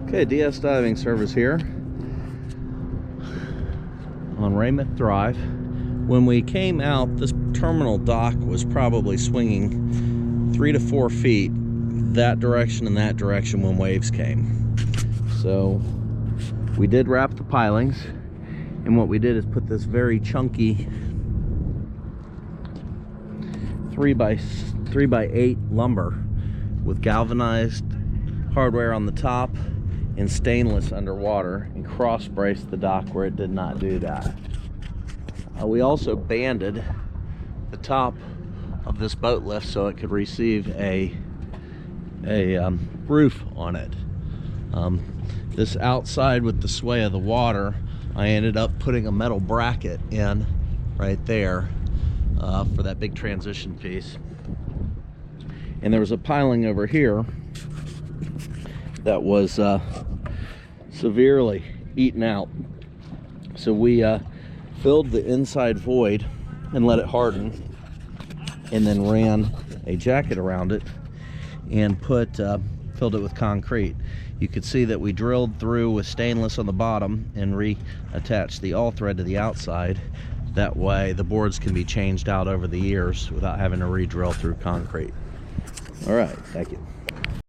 Okay, DS Diving Service here on Raymoth Drive. When we came out, this terminal dock was probably swinging 3 to 4 feet that direction and that direction when waves came. So we did wrap the pilings, and what we did is put this very chunky 3x8 lumber with galvanized hardware on the top and stainless underwater, and cross braced the dock where it did not do that. We also banded the top of this boat lift so it could receive a roof on it. This outside with the sway of the water, I ended up putting a metal bracket in right there for that big transition piece. And there was a piling over here that was severely eaten out. So we filled the inside void and let it harden, and then ran a jacket around it and filled it with concrete. You could see that we drilled through with stainless on the bottom and reattached the all thread to the outside. That way the boards can be changed out over the years without having to re-drill through concrete. All right, thank you.